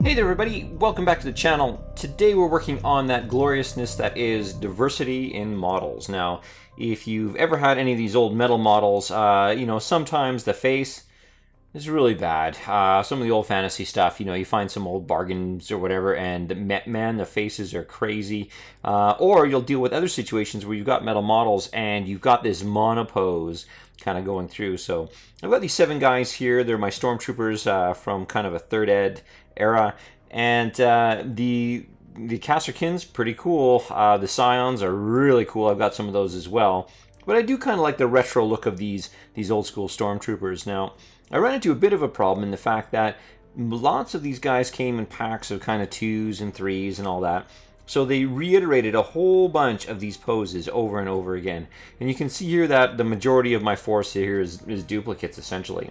Hey there everybody, welcome back to the channel. Today we're working on that gloriousness that is diversity in models. Now, if you've ever had any of these old metal models, you know, sometimes the face is really bad. Some of the old fantasy stuff, you know, you find some old bargains or whatever, and man, the faces are crazy. Or you'll deal with other situations where you've got metal models and you've got this monopose kind of going through. So I've got these 7 guys here. They're my stormtroopers from kind of a 3rd ed era, and the Casterkins, pretty cool. The Scions are really cool. I've got some of those as well. But I do kind of like the retro look of these old school stormtroopers. Now, I ran into a bit of a problem in the fact that lots of these guys came in packs of kind of 2s and 3s and all that. So they reiterated a whole bunch of these poses over and over again. And you can see here that the majority of my force here is duplicates, essentially.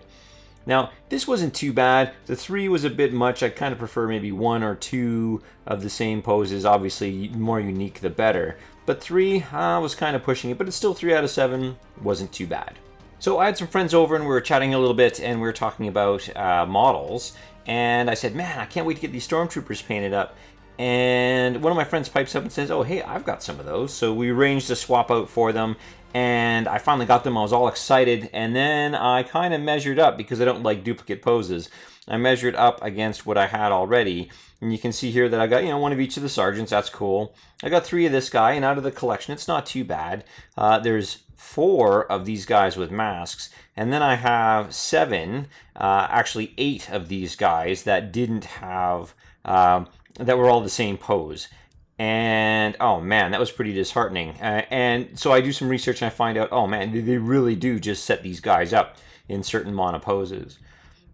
Now, this wasn't too bad. The 3 was a bit much. I kind of prefer maybe 1 or 2 of the same poses. Obviously, more unique the better. But 3 was kind of pushing it, but it's still 3 out of 7. Wasn't too bad. So I had some friends over and we were chatting a little bit and we were talking about models. And I said, man, I can't wait to get these stormtroopers painted up. And one of my friends pipes up and says, oh, hey, I've got some of those. So we arranged a swap out for them. And I finally got them. I was all excited. And then I kind of measured up because I don't like duplicate poses. I measured up against what I had already. And you can see here that I got, you know, 1 of each of the sergeants. That's cool. I got 3 of this guy. And out of the collection, it's not too bad. There's 4 of these guys with masks. And then I have 7, actually 8 of these guys that didn't have, that were all the same pose. And oh man, that was pretty disheartening. And so I do some research and I find out, oh man, they really do just set these guys up in certain mono poses.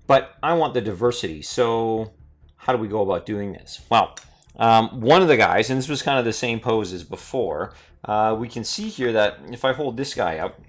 But I want the diversity, so how do we go about doing this? Well, one of the guys, and this was kind of the same pose as before, we can see here that if I hold this guy up,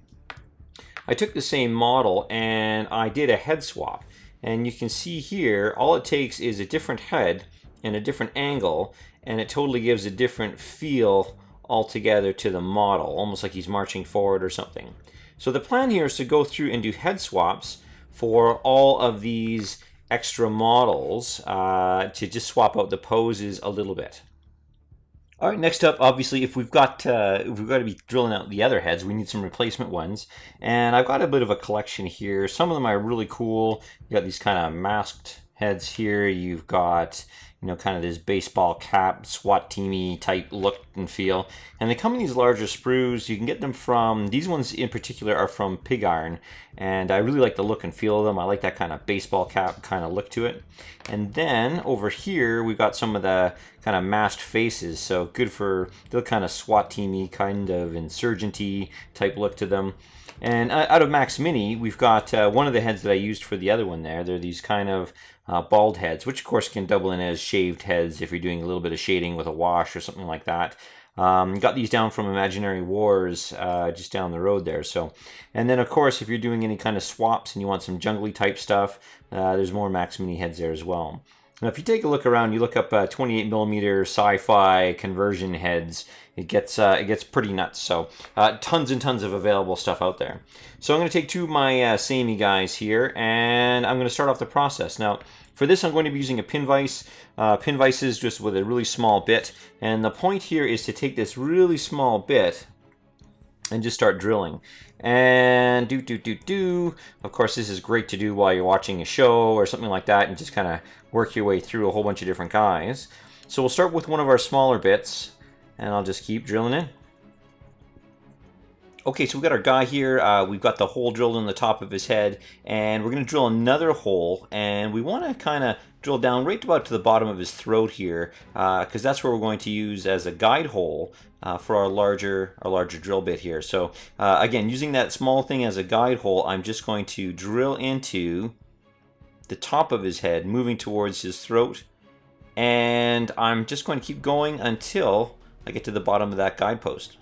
I took the same model and I did a head swap. And you can see here, all it takes is a different head and a different angle, and it totally gives a different feel altogether to the model, almost like he's marching forward or something. So the plan here is to go through and do head swaps for all of these extra models to just swap out the poses a little bit. All right, next up, obviously, if we've got to be drilling out the other heads, we need some replacement ones. And I've got a bit of a collection here. Some of them are really cool. You got these kind of masked heads here. You've got, you know, kind of this baseball cap, SWAT teamy type look and feel. And they come in these larger sprues. You can get them from, these ones in particular are from pig iron. And I really like the look and feel of them. I like that kind of baseball cap kind of look to it. And then over here, we've got some of the kind of masked faces. So good for the kind of SWAT teamy, kind of insurgenty type look to them. And out of Max Mini, we've got one of the heads that I used for the other one there. They're these kind of bald heads, which of course can double in as shaved heads if you're doing a little bit of shading with a wash or something like that. Got these down from Imaginary Wars just down the road there. So, and then of course, if you're doing any kind of swaps and you want some jungly type stuff, there's more Max Mini heads there as well. Now, if you take a look around, you look up 28mm sci-fi conversion heads, it gets pretty nuts. So tons and tons of available stuff out there. So I'm going to take 2 of my samey guys here, and I'm going to start off the process. Now, for this, I'm going to be using a pin vise. Pin vices just with a really small bit, and the point here is to take this really small bit and just start drilling. And of course, this is great to do while you're watching a show or something like that, and just kind of work your way through a whole bunch of different guys. So we'll start with one of our smaller bits, and I'll just keep drilling in. Okay, so we've got our guy here. We've got the hole drilled in the top of his head, and we're going to drill another hole, and we want to kind of drill down right about to the bottom of his throat here, because that's where we're going to use as a guide hole for our larger drill bit here. So again, using that small thing as a guide hole, I'm just going to drill into the top of his head, moving towards his throat, and I'm just going to keep going until I get to the bottom of that guidepost.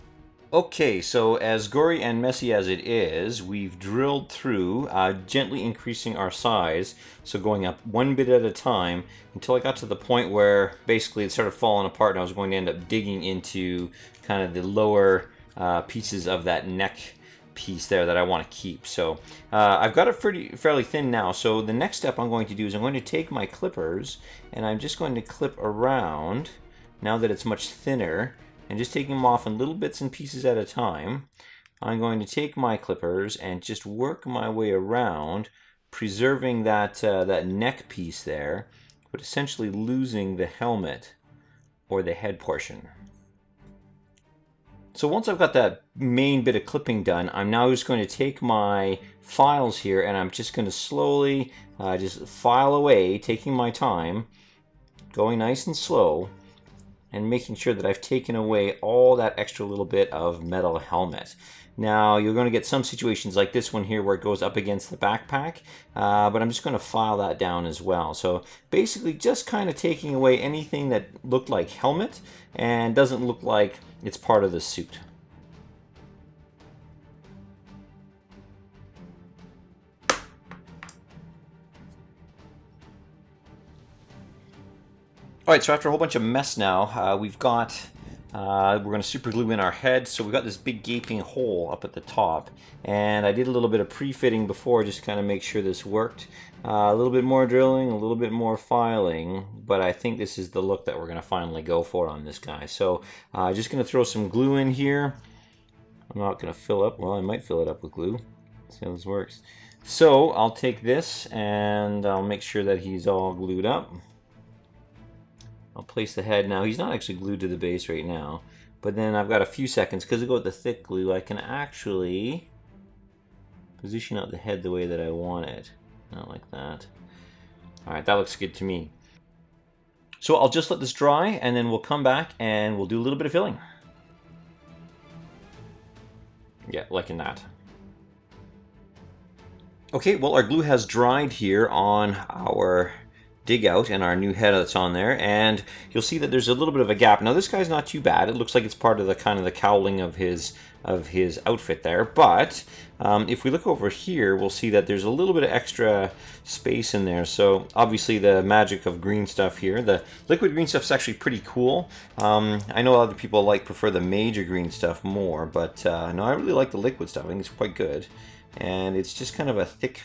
Okay, so as gory and messy as it is, we've drilled through, gently increasing our size, so going up 1 bit at a time until I got to the point where basically it started falling apart and I was going to end up digging into kind of the lower pieces of that neck piece there that I want to keep. So I've got it fairly thin now. So the next step I'm going to do is I'm going to take my clippers and I'm just going to clip around now that it's much thinner, and just taking them off in little bits and pieces at a time. I'm going to take my clippers and just work my way around, preserving that neck piece there, but essentially losing the helmet or the head portion. So once I've got that main bit of clipping done, I'm now just going to take my files here and I'm just going to slowly just file away, taking my time, going nice and slow, and making sure that I've taken away all that extra little bit of metal helmet. Now you're going to get some situations like this one here where it goes up against the backpack, but I'm just going to file that down as well. So basically just kind of taking away anything that looked like helmet and doesn't look like it's part of the suit. Alright, so after a whole bunch of mess now, we've got, we're going to super glue in our head. So we've got this big gaping hole up at the top. And I did a little bit of pre-fitting before just to kind of make sure this worked. A little bit more drilling, a little bit more filing, but I think this is the look that we're going to finally go for on this guy. So just going to throw some glue in here. I'm not going to fill up, well I might fill it up with glue. Let's see how this works. So I'll take this and I'll make sure that he's all glued up. I'll place the head now. He's not actually glued to the base right now, but then I've got a few seconds because I go with the thick glue. I can actually position out the head the way that I want it. Not like that. Alright, that looks good to me. So I'll just let this dry and then we'll come back and we'll do a little bit of filling. Yeah, like in that. Okay, well our glue has dried here on our dig out and our new head that's on there, and you'll see that there's a little bit of a gap. Now this guy's not too bad. It looks like it's part of the kind of the cowling of his outfit there, but if we look over here we'll see that there's a little bit of extra space in there. So obviously the magic of green stuff here, the liquid green stuff is actually pretty cool. I know other people prefer the major green stuff more, but no, I really like the liquid stuff. I think it's quite good, and it's just kind of a thick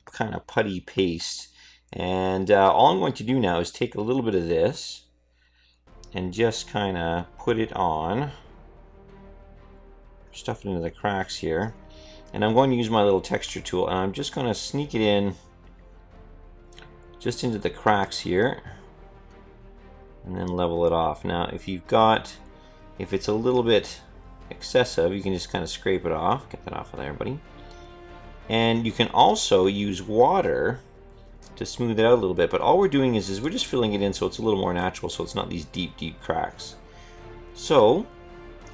kind of putty paste. And all I'm going to do now is take a little bit of this and just kind of put it on, stuff it into the cracks here, and I'm going to use my little texture tool and I'm just going to sneak it in just into the cracks here and then level it off. Now if it's a little bit excessive, you can just kind of scrape it off, get that off of there, buddy. And you can also use water to smooth it out a little bit, but all we're doing is we're just filling it in so it's a little more natural, so it's not these deep cracks. So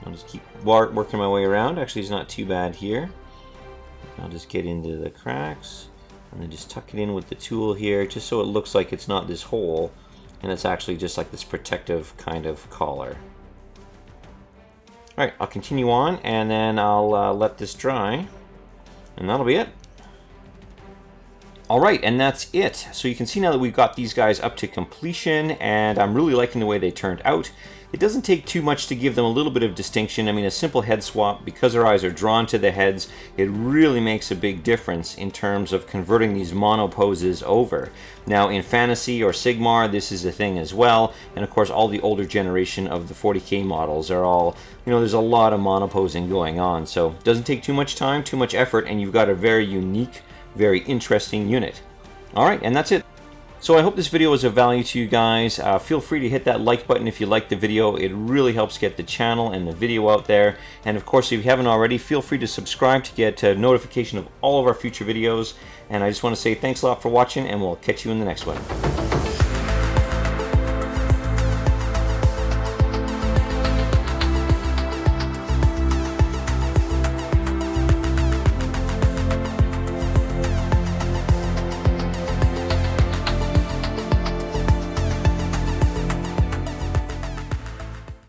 I'll just keep working my way around. Actually, it's not too bad here. I'll just get into the cracks and then just tuck it in with the tool here, just so it looks like it's not this hole and it's actually just like this protective kind of collar. Alright, I'll continue on and then I'll let this dry and that'll be it. Alright, and that's it. So you can see now that we've got these guys up to completion, and I'm really liking the way they turned out. It doesn't take too much to give them a little bit of distinction. I mean, a simple head swap, because our eyes are drawn to the heads, it really makes a big difference in terms of converting these mono poses over. Now, in Fantasy or Sigmar, this is a thing as well, and of course, all the older generation of the 40K models are all, you know, there's a lot of mono posing going on, so it doesn't take too much time, too much effort, and you've got a very unique, very interesting unit. Alright, and that's it. So I hope this video was of value to you guys. Feel free to hit that like button if you liked the video. It really helps get the channel and the video out there. And of course, if you haven't already, feel free to subscribe to get notification of all of our future videos. And I just want to say thanks a lot for watching, and we'll catch you in the next one.